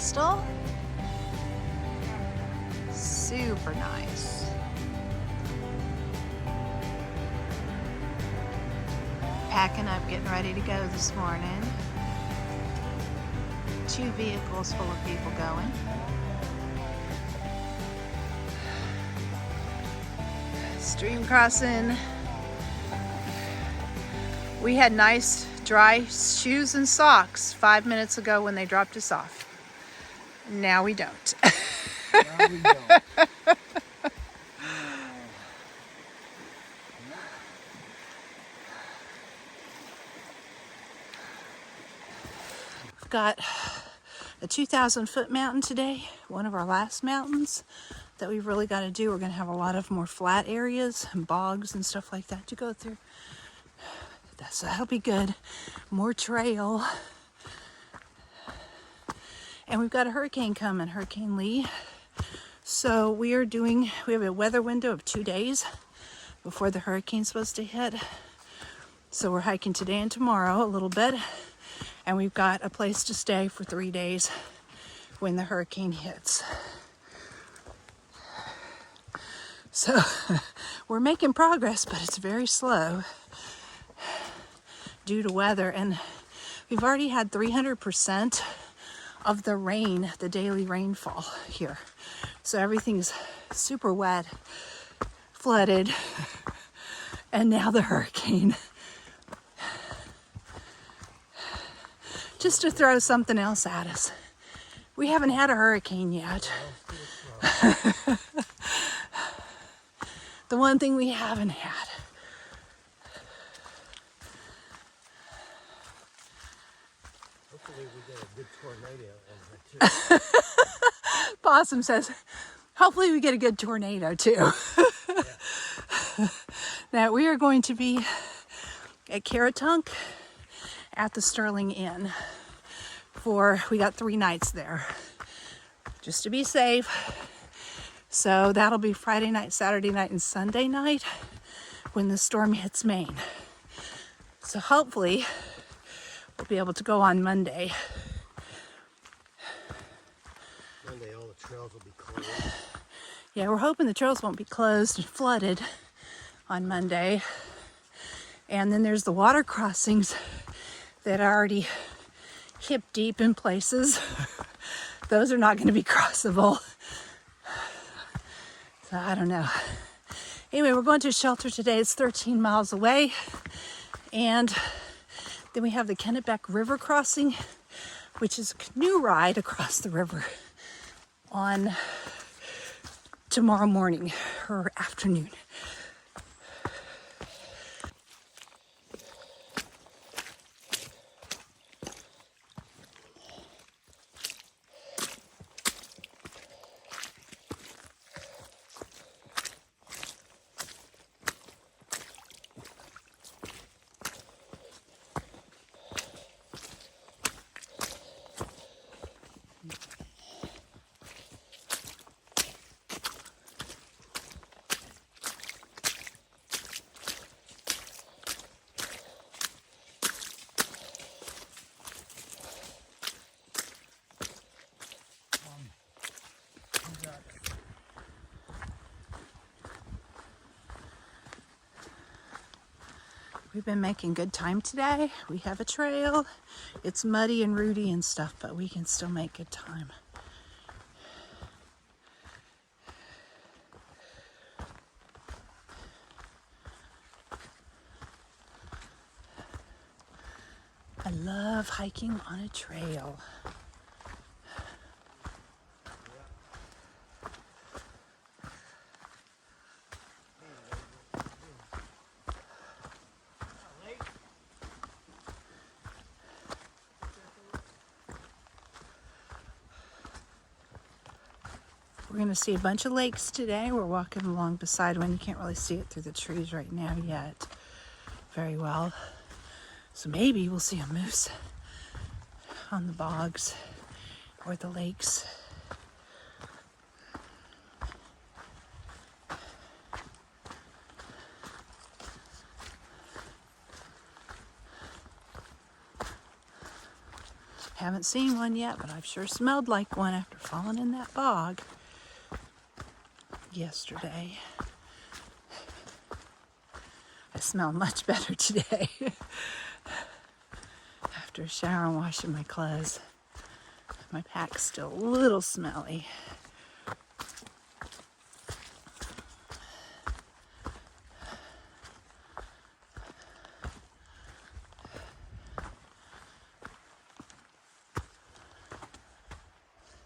Hostel. Super nice. Packing up, getting ready to go this morning. 2 vehicles full of people going. Stream crossing. We had nice dry shoes and socks 5 minutes ago when they dropped us off. Now we don't. Now we don't. We've got a 2,000-foot mountain today, one of our last mountains that we've really got to do. We're going to have a lot of more flat areas and bogs and stuff like that to go through. So that'll be good. More trail. And we've got a hurricane coming, Hurricane Lee. So we have a weather window of 2 days before the hurricane's supposed to hit. So we're hiking today and tomorrow a little bit. And we've got a place to stay for 3 days when the hurricane hits. So we're making progress, but it's very slow due to weather. And we've already had 300% of the rain, the daily rainfall here. So everything's super wet, flooded, and now the hurricane. Just to throw something else at us. We haven't had a hurricane yet. The one thing we haven't had. Hopefully we get a good tornado on here too. Possum says, hopefully we get a good tornado too. Yeah. Now we are going to be at Caratunk at the Sterling Inn we got 3 nights there just to be safe. So that'll be Friday night, Saturday night, and Sunday night when the storm hits Maine. So hopefully we'll be able to go on Monday. Monday all the trails will be closed. Yeah, we're hoping the trails won't be closed and flooded on Monday. And then there's the water crossings that are already hip deep in places. Those are not going to be crossable. So I don't know. Anyway, we're going to a shelter today. It's 13 miles away. And then we have the Kennebec River crossing, which is a canoe ride across the river on tomorrow morning or afternoon. We've been making good time today. We have a trail. It's muddy and rooty and stuff, but we can still make good time. I love hiking on a trail. We're going to see a bunch of lakes today. We're walking along beside one. You can't really see it through the trees right now yet very well. So maybe we'll see a moose on the bogs or the lakes. Haven't seen one yet, but I've sure smelled like one after falling in that bog yesterday. I smell much better today after a shower and washing my clothes. My pack's still a little smelly.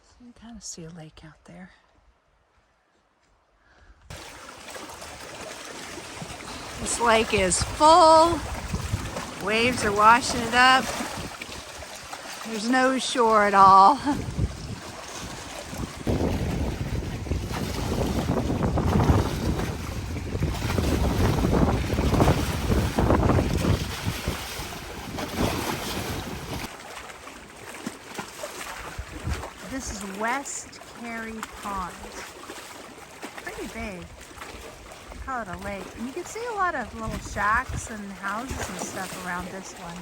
So you can kind of see a lake out there. This lake is full. Waves are washing it up. There's no shore at all. This is West Carey Pond. Pretty big. I call it a lake. And you can see a lot of little shacks and houses and stuff around this one.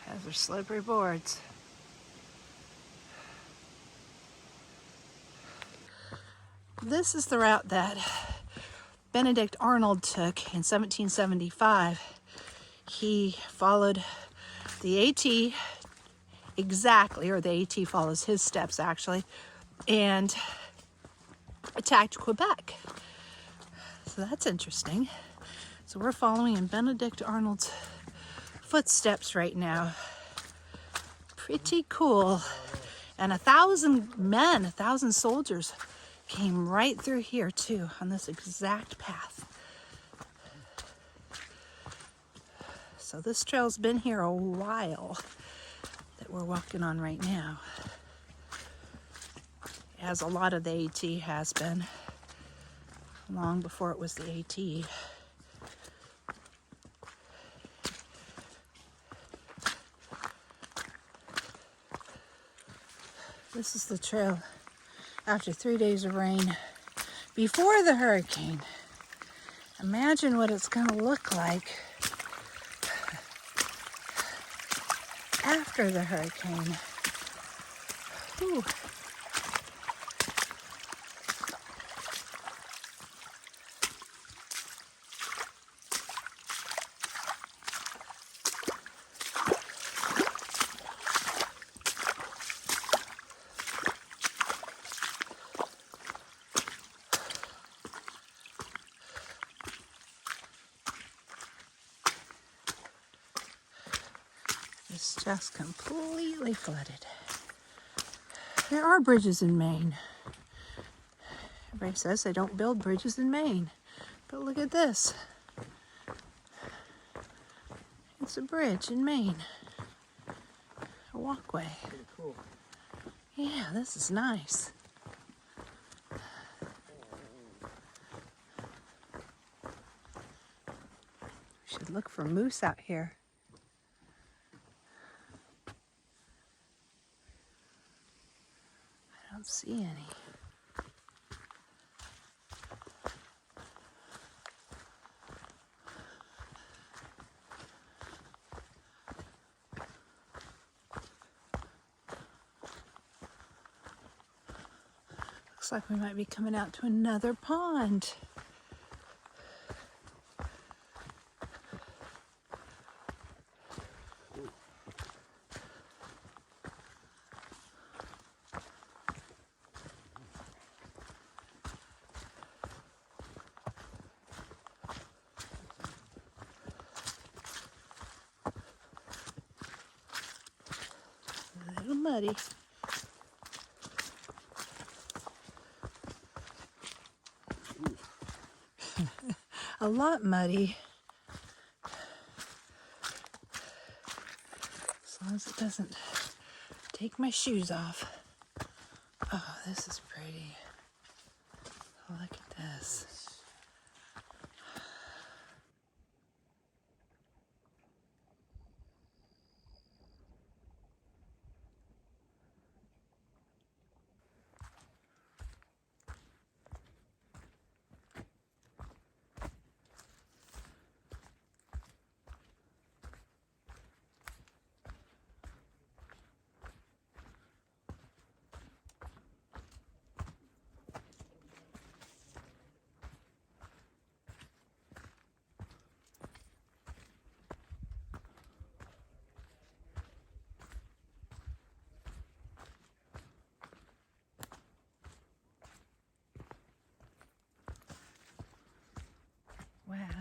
Those are slippery boards. This is the route that Benedict Arnold took in 1775. He followed the AT exactly, or the AT follows his steps actually, and attacked Quebec. So that's interesting. So we're following in Benedict Arnold's footsteps right now. Pretty cool. And 1,000 men, 1,000 soldiers came right through here too on this exact path. So this trail's been here a while that we're walking on right now. As a lot of the AT has been, long before it was the AT. This is the trail after 3 days of rain before the hurricane. Imagine what it's going to look like after the hurricane. Whew. It's just completely flooded. There are bridges in Maine. Everybody says they don't build bridges in Maine. But look at this. It's a bridge in Maine. A walkway. Pretty cool. Yeah, this is nice. We should look for moose out here. I don't see any. Looks like we might be coming out to another pond. A little muddy. A lot muddy. As long as it doesn't take my shoes off. Oh, this is pretty. Look at this.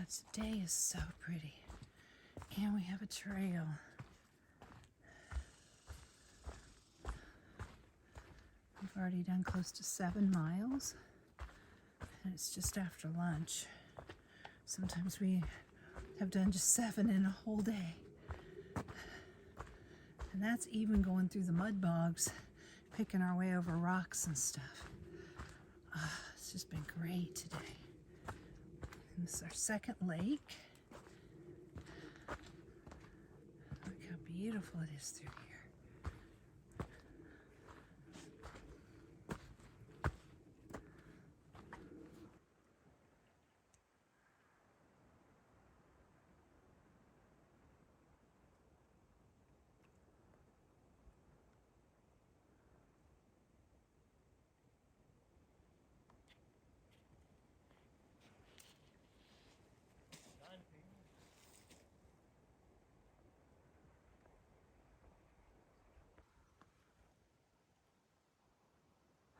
today is so pretty. And we have a trail. We've already done close to 7 miles. And it's just after lunch. Sometimes we have done just 7 in a whole day. And that's even going through the mud bogs, picking our way over rocks and stuff. It's just been great today. And this is our second lake. Look how beautiful it is through here.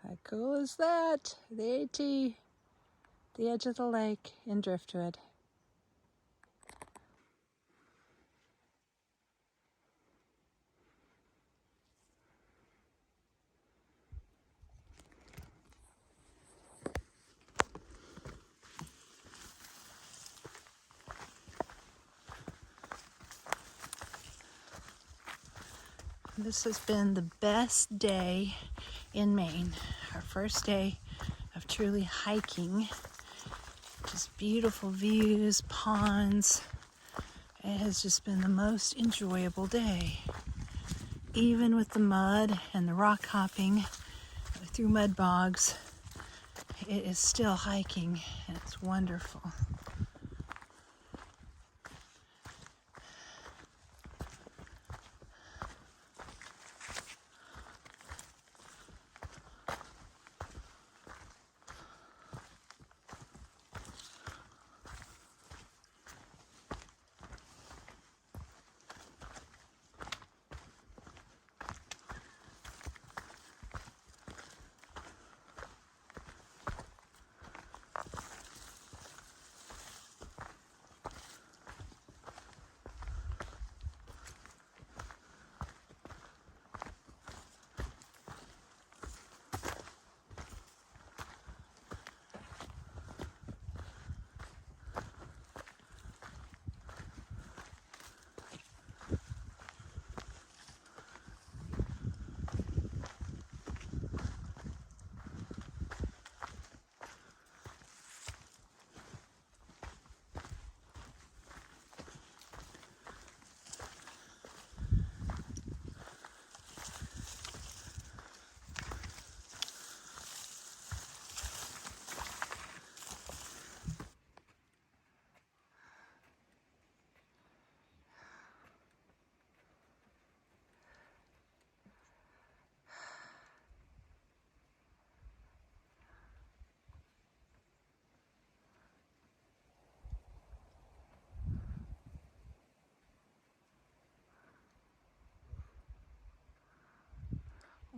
How cool is that? The AT, the edge of the lake in Driftwood. This has been the best day in Maine. Our first day of truly hiking. Just beautiful views, ponds. It has just been the most enjoyable day. Even with the mud and the rock hopping through mud bogs, it is still hiking and it's wonderful.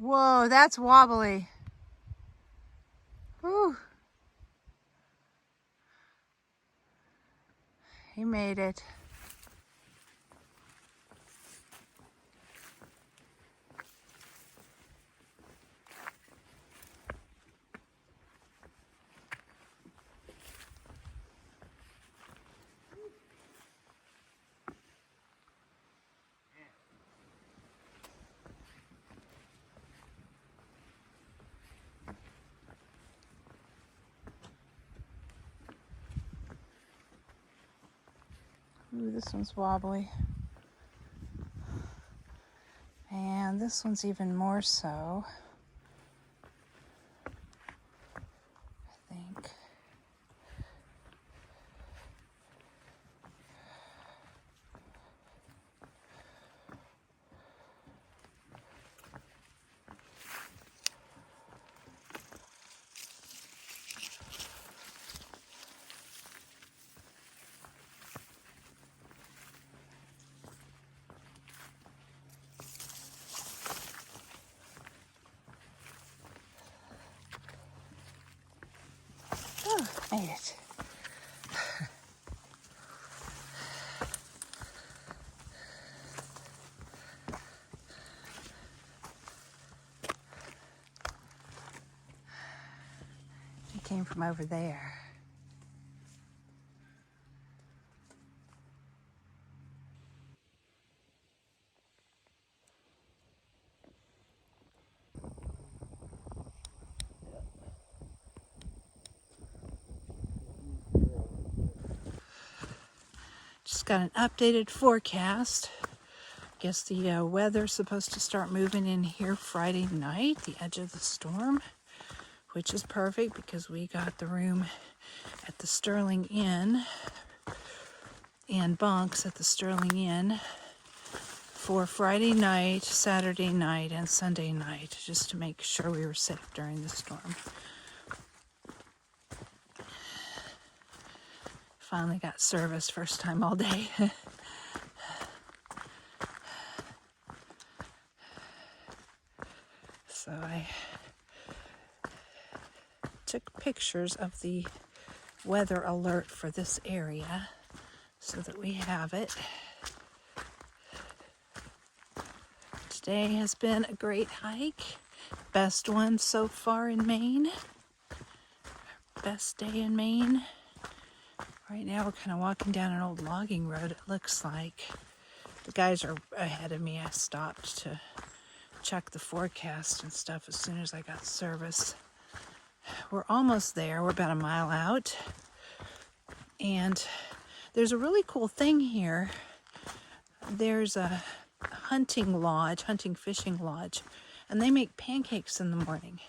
Whoa, that's wobbly. Whew. He made it. Ooh, this one's wobbly. And this one's even more so, I think. came from over there. Just got an updated forecast. Guess the weather's supposed to start moving in here Friday night, the edge of the storm, which is perfect because we got the room at the Sterling Inn and bunks at the Sterling Inn for Friday night, Saturday night, and Sunday night, just to make sure we were safe during the storm. Finally got service, first time all day. So I took pictures of the weather alert for this area so that we have it. Today has been a great hike. Best one so far in Maine. Best day in Maine. Right now we're kind of walking down an old logging road, it looks like. The guys are ahead of me. I stopped to check the forecast and stuff as soon as I got service. We're almost there. We're about a mile out. And there's a really cool thing here. There's a hunting lodge, hunting fishing lodge, and they make pancakes in the morning.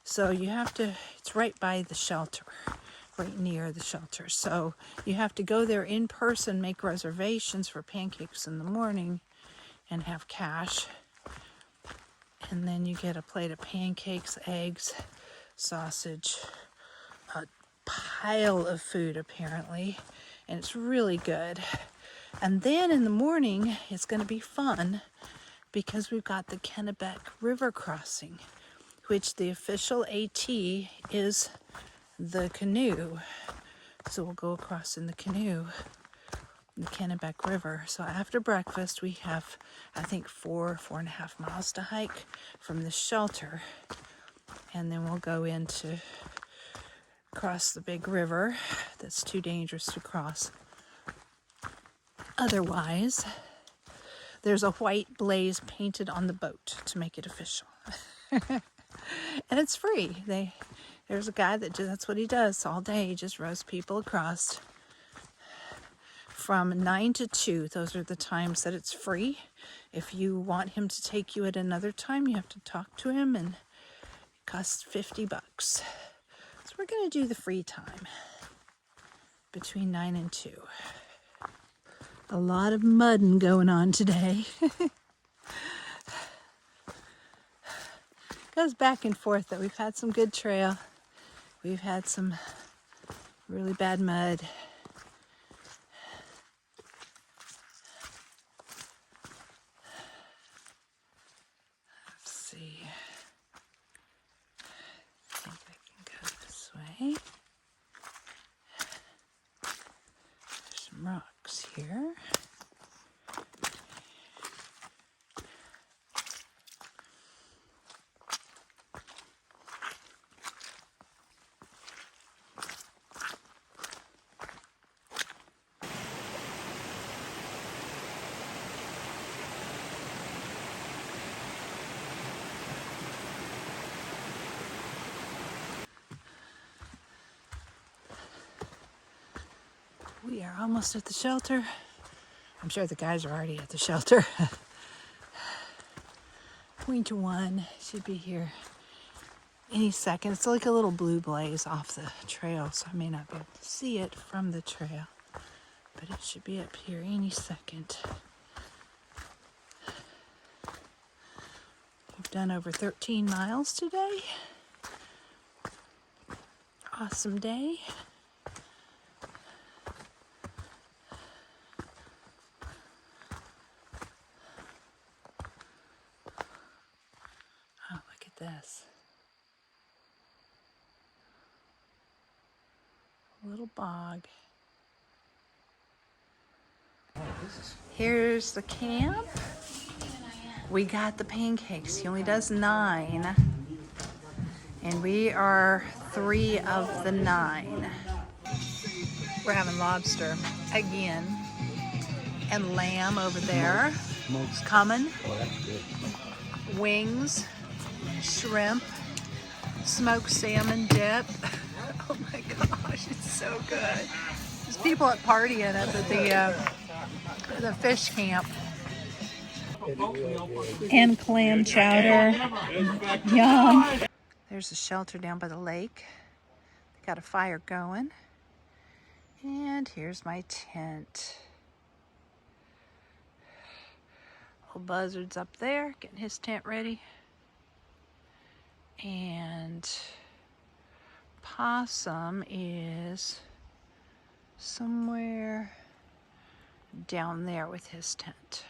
So you have to, it's right by the shelter, right near the shelter. So you have to go there in person, make reservations for pancakes in the morning, and have cash. And then you get a plate of pancakes, eggs, sausage, a pile of food apparently, and it's really good. And then in the morning, it's going to be fun because we've got the Kennebec River crossing, which the official AT is the canoe. So we'll go across in the canoe, the Kennebec River. So after breakfast, we have, I think, 4.5 miles to hike from the shelter. And then we'll go into cross the big river that's too dangerous to cross. Otherwise, there's a white blaze painted on the boat to make it official. And it's free. There's a guy that's what he does all day. He just rows people across. From 9 to 2, those are the times that it's free. If you want him to take you at another time, you have to talk to him, and it costs $50. So we're going to do the free time between 9 and 2. A lot of mudding going on today. Goes back and forth that we've had some good trail. We've had some really bad mud. Let's see. I think I can go this way. There's some rocks here. We are almost at the shelter. I'm sure the guys are already at the shelter. Winter 1 should be here any second. It's like a little blue blaze off the trail, so I may not be able to see it from the trail, but it should be up here any second. We've done over 13 miles today. Awesome day. Oh, look at this. A little bog. Here's the camp. We got the pancakes. He only does 9. And we are 3 of the 9. We're having lobster again. And lamb over there. Smoke's coming. Oh, that's good. Wings, shrimp, smoked salmon dip. Oh my gosh, it's so good. There's people at partying up at the fish camp. And clam chowder. Yum. There's a shelter down by the lake. They got a fire going. And here's my tent. Little Buzzard's up there getting his tent ready. And Possum is somewhere down there with his tent.